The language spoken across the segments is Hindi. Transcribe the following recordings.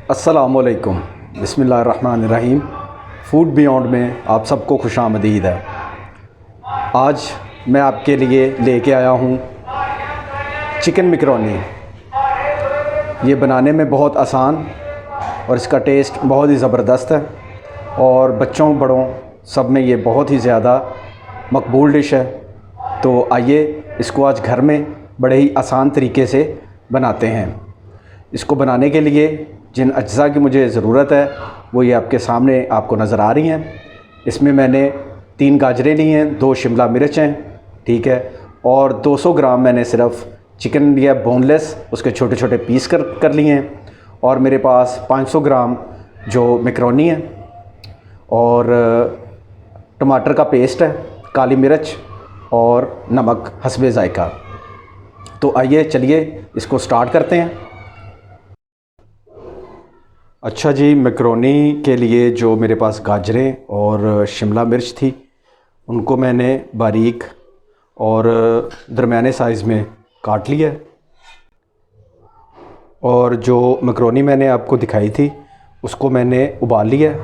अस्सलामुअलैकुम, बिस्मिल्लाहिर्रहमानिर्रहीम। फूड बियॉन्ड में आप सबको खुशामदीद है। आज मैं आपके लिए लेके आया हूँ चिकन मैकरोनी। ये बनाने में बहुत आसान और इसका टेस्ट बहुत ही ज़बरदस्त है और बच्चों बड़ों सब में ये बहुत ही ज़्यादा मकबूल डिश है। तो आइए इसको आज घर में बड़े ही आसान तरीके से बनाते हैं। इसको बनाने के लिए जिन अज्जा की मुझे ज़रूरत है वो ये आपके सामने आपको नज़र आ रही हैं। इसमें मैंने 3 गाजरें ली हैं, 2 शिमला मिर्च हैं, ठीक है, और 200 ग्राम मैंने सिर्फ चिकन लिया बोनलेस, उसके छोटे छोटे पीस कर लिए हैं। और मेरे पास 500 ग्राम जो मैकरोनी है और टमाटर का पेस्ट है, काली मिर्च और नमक हस्बे ज़ायका। तो आइए चलिए इसको स्टार्ट करते हैं। अच्छा जी, मैकरोनी के लिए जो मेरे पास गाजरें और शिमला मिर्च थी उनको मैंने बारीक और दरमियाने साइज़ में काट लिया है। और जो मैकरोनी मैंने आपको दिखाई थी उसको मैंने उबाल लिया है।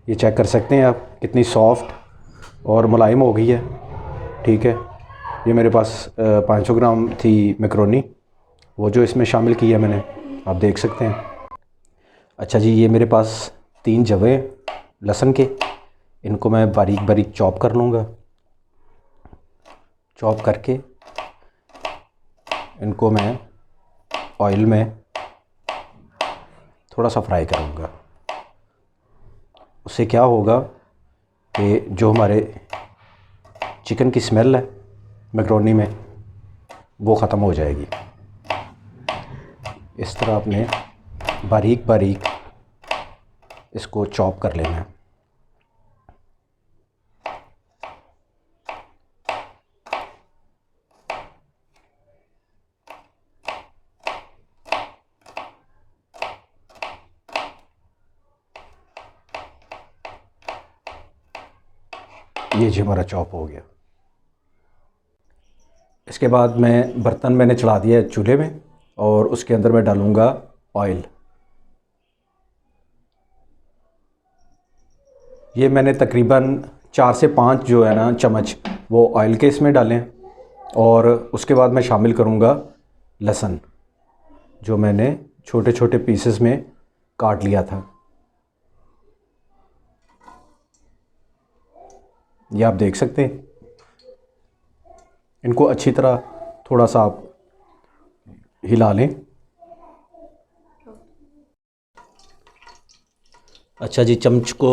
ये चेक कर सकते हैं आप कितनी सॉफ़्ट और मुलायम हो गई है, ठीक है। ये मेरे पास 500 ग्राम थी मैकरोनी, वो जो इसमें शामिल की है मैंने, आप देख सकते हैं। अच्छा जी, ये मेरे पास 3 जवे लहसुन के, इनको मैं बारीक बारीक चॉप कर लूँगा। चॉप करके इनको मैं ऑयल में थोड़ा सा फ्राई करूँगा। उससे क्या होगा कि जो हमारे चिकन की स्मेल है मैकरोनी में वो ख़त्म हो जाएगी। इस तरह आपने बारीक बारीक इसको चॉप कर लेना है। ये जी हमारा चॉप हो गया। इसके बाद बर्तन मैंने चढ़ा दिया है चूल्हे में और उसके अंदर मैं डालूँगा ऑयल। ये मैंने तकरीबन 4 से 5 जो है ना चम्मच वो ऑयल के इसमें डालें। और उसके बाद मैं शामिल करूँगा लहसुन, जो मैंने छोटे छोटे पीसेस में काट लिया था। ये आप देख सकते हैं। इनको अच्छी तरह थोड़ा सा आप हिला लें। अच्छा जी, चम्मच को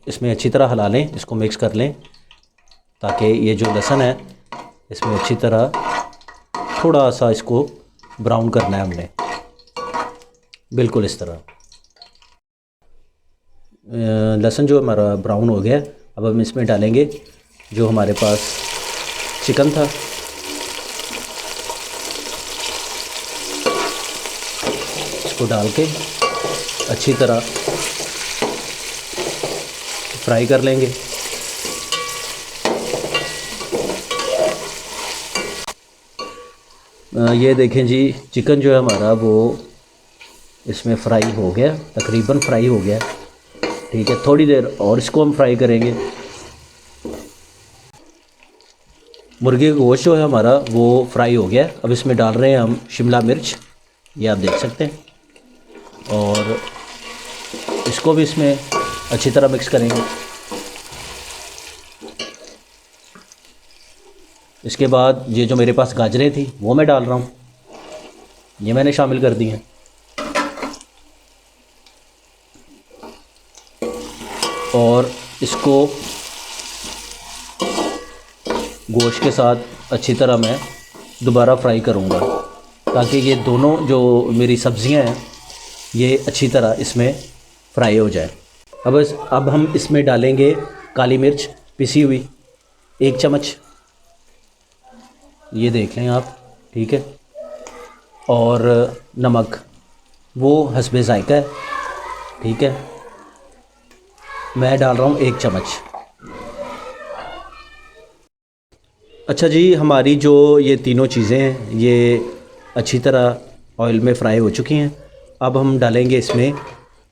इसमें अच्छी तरह हिला लें, इसको मिक्स कर लें ताकि ये जो लहसुन है इसमें अच्छी तरह थोड़ा सा इसको ब्राउन करना है हमने, बिल्कुल इस तरह। लहसुन जो हमारा ब्राउन हो गया, अब हम इसमें डालेंगे जो हमारे पास चिकन था। इसको डाल के अच्छी तरह फ्राई कर लेंगे। ये देखें जी, चिकन जो है हमारा वो इसमें फ्राई हो गया, तकरीबन फ्राई हो गया, ठीक है। थोड़ी देर और इसको हम फ्राई करेंगे। मुर्गे का गोश्त जो है हमारा वो फ्राई हो गया। अब इसमें डाल रहे हैं हम शिमला मिर्च, ये आप देख सकते हैं। और इसको भी इसमें अच्छी तरह मिक्स करेंगे। इसके बाद ये जो मेरे पास गाजरें थी वो मैं डाल रहा हूँ, ये मैंने शामिल कर दी हैं। और इसको गोश्त के साथ अच्छी तरह मैं दोबारा फ्राई करूँगा ताकि ये दोनों जो मेरी सब्ज़ियाँ हैं ये अच्छी तरह इसमें फ्राई हो जाए। अब हम इसमें डालेंगे काली मिर्च पिसी हुई 1 चम्मच, ये देख लें आप, ठीक है। और नमक वो हस्बे ज़ायका है, ठीक है। मैं डाल रहा हूँ 1 चम्मच। अच्छा जी, हमारी जो ये तीनों चीज़ें हैं ये अच्छी तरह ऑयल में फ्राई हो चुकी हैं। अब हम डालेंगे इसमें